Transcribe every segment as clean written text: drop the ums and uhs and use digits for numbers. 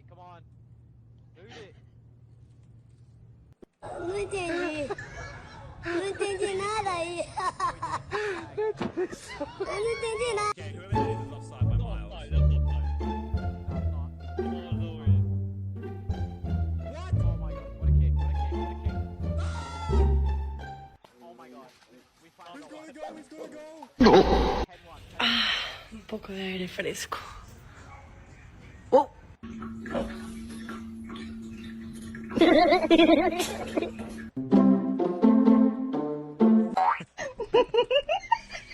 come on. Boot it. No entendi. Não entendi nada aí. Eu não entendi nada. Okay, whoever that is offside by miles. No, that's not. What? Oh my god, what a kick, what a kick, what a kick. Oh my god. We found Who's out gonna what- go? Who's gonna go? 10-1. Un poco de aire fresco. ¡Oh!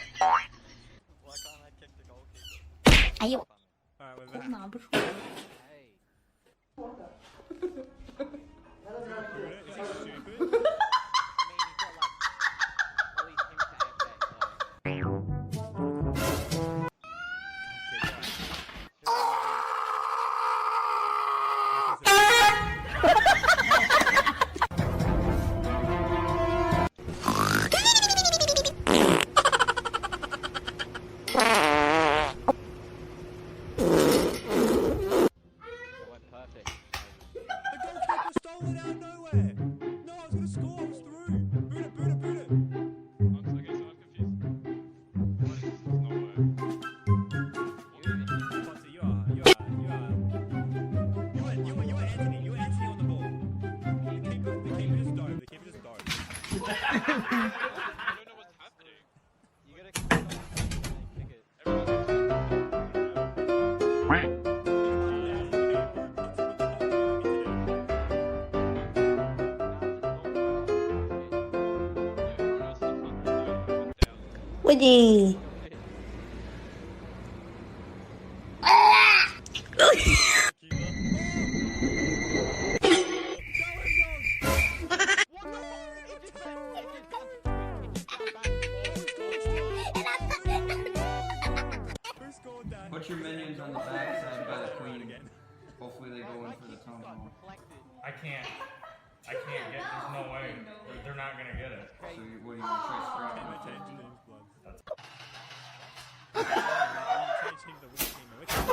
Why can't I kick the goalkeeper? Ay, Alright, we're back. no, por Hey. Is he stupid? I mean, he's got like at least him to FX, so. It went perfect. The goalkeeper stole it out of nowhere. No, I was gonna score. I was through. Boot it, boot it, boot it. Okay, so I'm confused. Why does this not work? Fonzie, you are Anthony. You are Anthony on the ball. The keeper just dove. The keeper just dove. I don't know what's happening. You gotta kick it and kick it. Everyone else is fucking doing it down. Oye. Who scored that? Put your minions on the backside by the queen. Again. Hopefully they go in for the tunnel. I can't get, there's no way. They're not gonna get it. So what do you want to try straight? Change the name's blood. Changing the wicked team. The wicked team.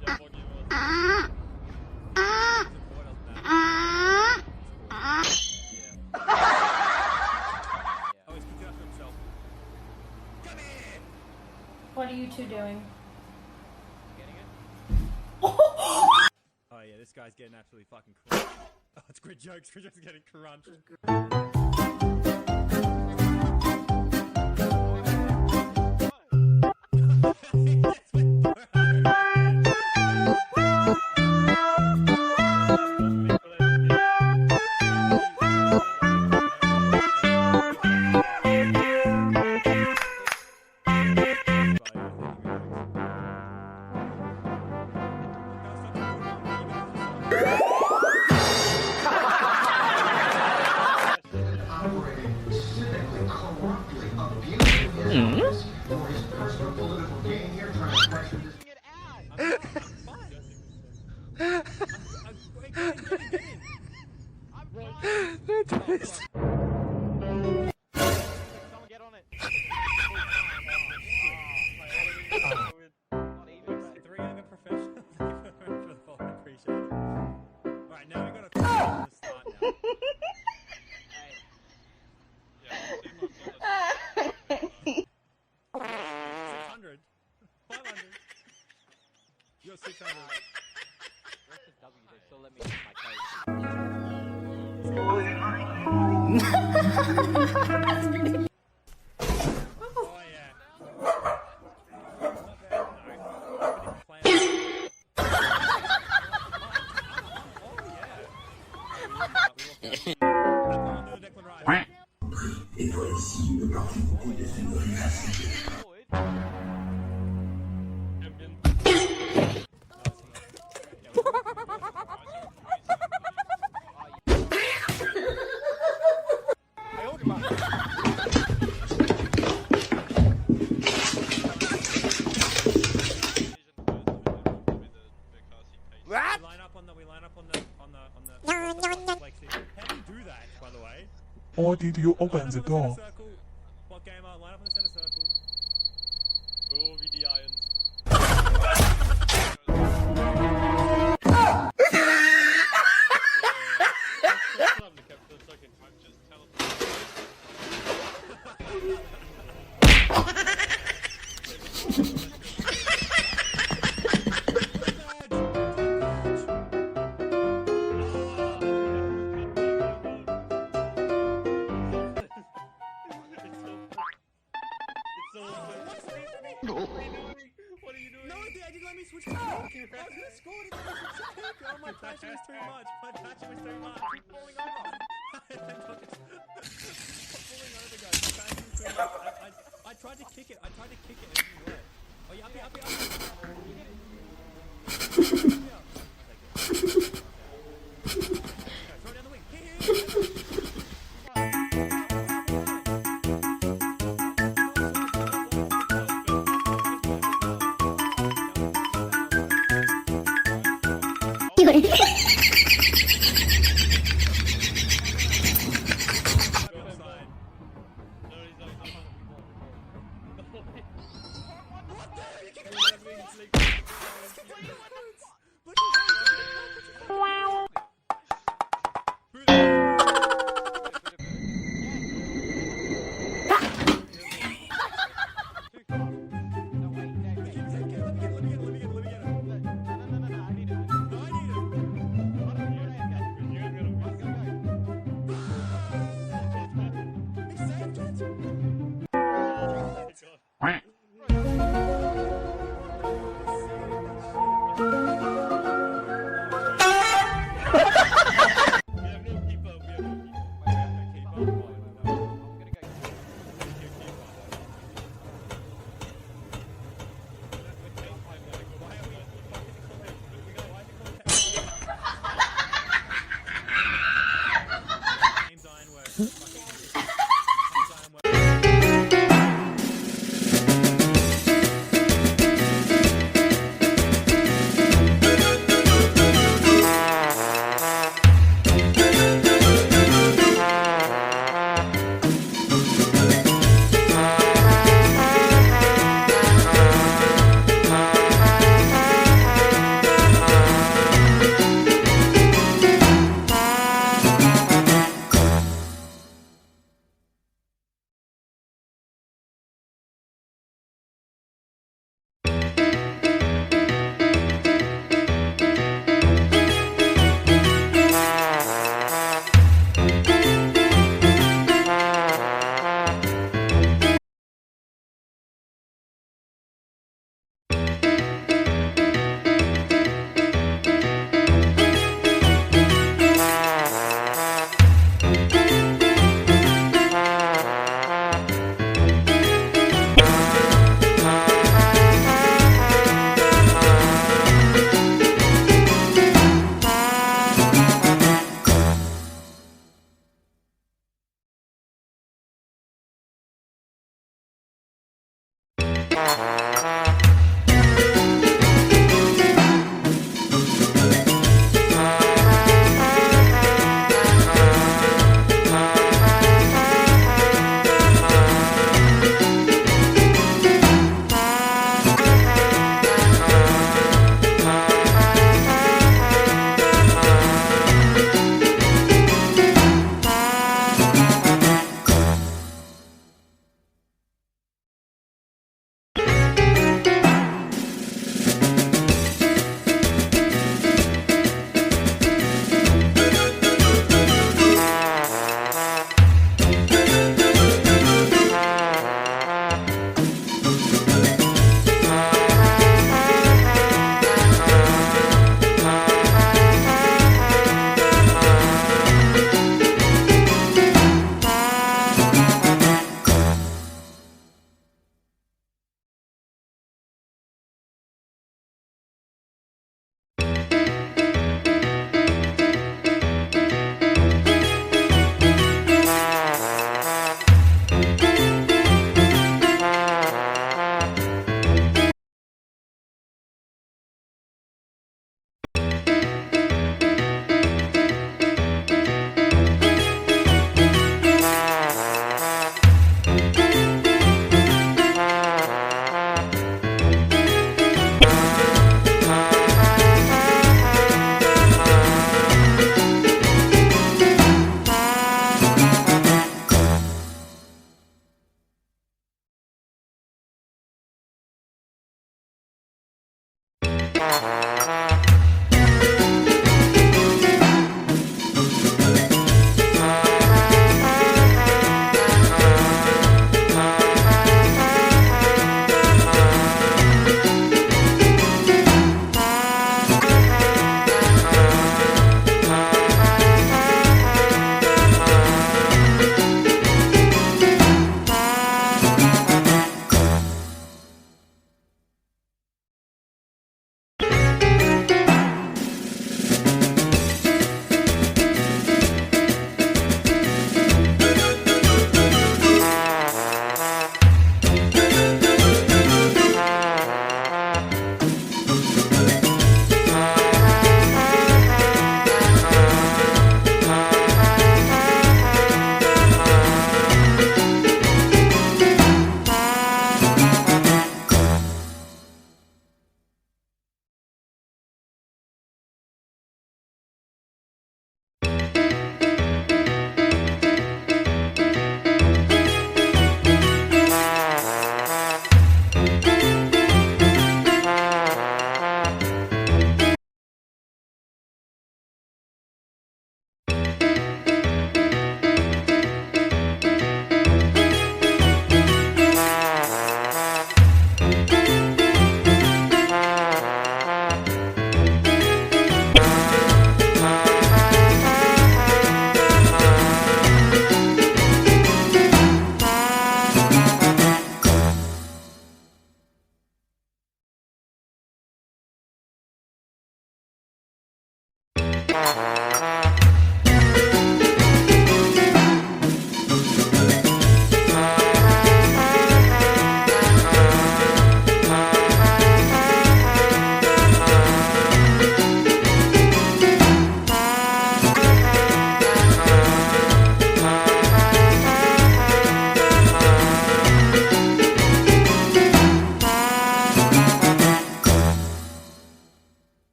Yeah, fuck you, man. What else now? Oh, he's picking up for himself. Come here! What are you two doing? Oh yeah, this guy's getting absolutely fucking crunched. Oh, it's Grid Jokes. Grid Jokes is getting crunched. Operating civically, corruptly, abusing his for his personal political gain here, trying to pressure this. Get out! I'm fine. Get in. I'm fine. Someone get on it. Not even. Three younger professionals. Thank you very much for the follow. Appreciate it. Alright, now we gotta finish the start now. Hey, Yeah, I'll see my brother. 600. 500. You got 600. what's the W? They still let me use my code. Oh yeah. Not bad, no. We line up on the How do you do that, by the way? Or did you open the door? Top gamer, line up in the center circle. Oh, wie die Irons. What are you doing? No, Dad, you let me switch to I was gonna score it. Oh, my passion was too much. My passion was too much. I'm falling over. I'm falling over, guys. My passion was too much. I tried to kick it. I tried to kick it and it didn't work. Oh, yeah, up here, up here, up here. Throw it down the wing. Here. Let me get it.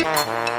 음.